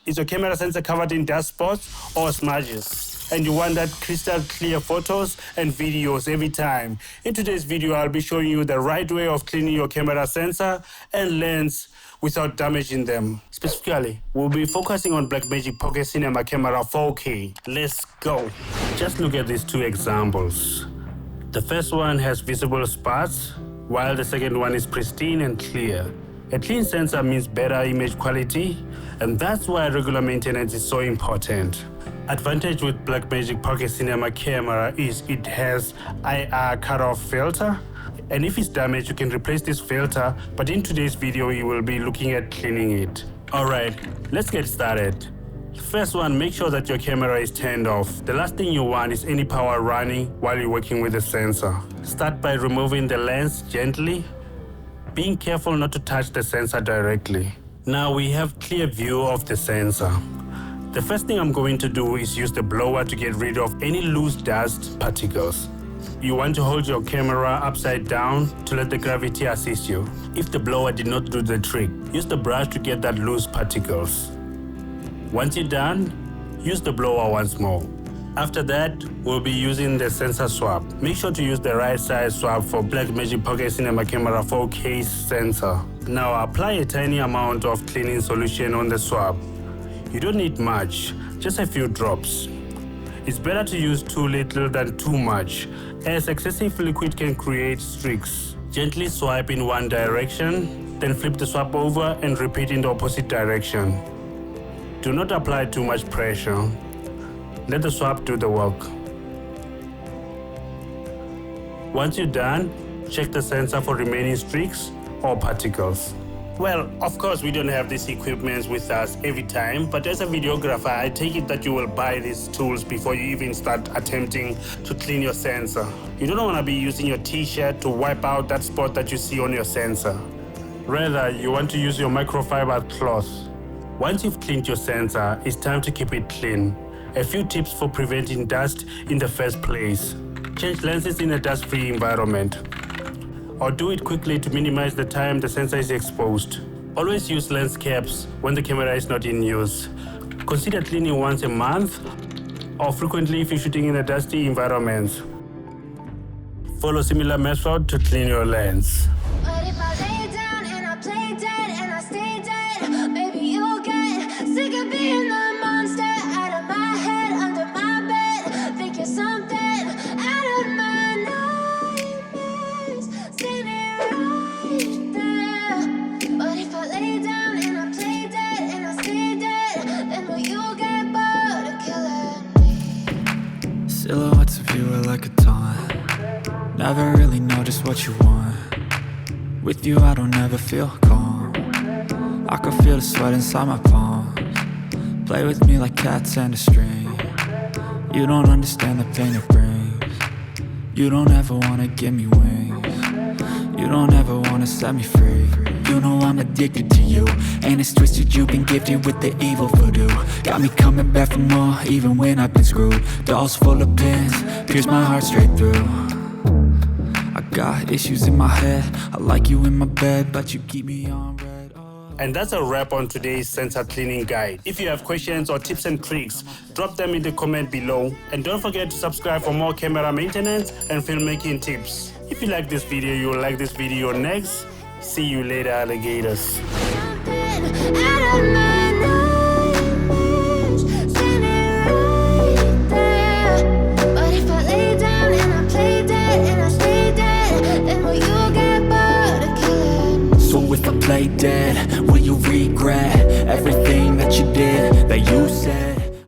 Is your camera sensor covered in dust spots or smudges? And you want that crystal clear photos and videos every time. In today's video, I'll be showing you the right way of cleaning your camera sensor and lens without damaging them. Specifically, we'll be focusing on Blackmagic Pocket Cinema Camera 4K. Let's go. Just look at these two examples. The first one has visible spots, while the second one is pristine and clear. A clean sensor means better image quality, and that's why regular maintenance is so important. Advantage with Blackmagic Pocket Cinema camera is it has IR cutoff filter, and if it's damaged you can replace this filter, but in today's video you will be looking at cleaning it. Alright, let's get started. First one, make sure that your camera is turned off. The last thing you want is any power running while you're working with the sensor. Start by removing the lens gently, being careful not to touch the sensor directly. Now we have clear view of the sensor. The first thing I'm going to do is use the blower to get rid of any loose dust particles. You want to hold your camera upside down to let the gravity assist you. If the blower did not do the trick, use the brush to get that loose particles. Once you're done, use the blower once more. After that, we'll be using the sensor swab. Make sure to use the right size swab for Blackmagic Pocket Cinema Camera 4K sensor. Now apply a tiny amount of cleaning solution on the swab. You don't need much, just a few drops. It's better to use too little than too much, as excessive liquid can create streaks. Gently swipe in one direction, then flip the swab over and repeat in the opposite direction. Do not apply too much pressure. Let the swab do the work. Once you're done, check the sensor for remaining streaks or particles. Well, of course, we don't have these equipments with us every time, but as a videographer, I take it that you will buy these tools before you even start attempting to clean your sensor. You don't want to be using your t-shirt to wipe out that spot that you see on your sensor. Rather, you want to use your microfiber cloth. Once you've cleaned your sensor, it's time to keep it clean. A few tips for preventing dust in the first place. Change lenses in a dust-free environment, or do it quickly to minimize the time the sensor is exposed. Always use lens caps when the camera is not in use. Consider cleaning once a month or frequently if you're shooting in a dusty environment. Follow similar method to clean your lens. But if I lay down and I play dead and I stay dead, maybe you'll get sick of being the monster out of my head, under my bed, thinking something out of my nightmares, standing right there. But if I lay down and I play dead and I stay dead, then will you get bored of killing me? Silhouettes of you are like a taunt. Never really know just what you want. With you I don't ever feel calm. I can feel the sweat inside my palms. Play with me like cats and a string. You don't understand the pain it brings. You don't ever wanna give me wings. You don't ever wanna set me free. You know I'm addicted to you, and it's twisted. You've been gifted with the evil voodoo. Got me coming back for more, even when I've been screwed. Dolls full of pins, pierce my heart straight through. I got issues in my head. I like you in my bed, but you keep me on red. And that's a wrap on today's sensor cleaning guide. If you have questions or tips and tricks, drop them in the comment below. And don't forget to subscribe for more camera maintenance and filmmaking tips. If you like this video, you will like this video next. See you later, alligators. Something out of my nightmares, standing right there. But if I lay down and I play dead and I stay dead, then will you get bored of killing me? So if I play dead, will you regret everything that you did, that you said?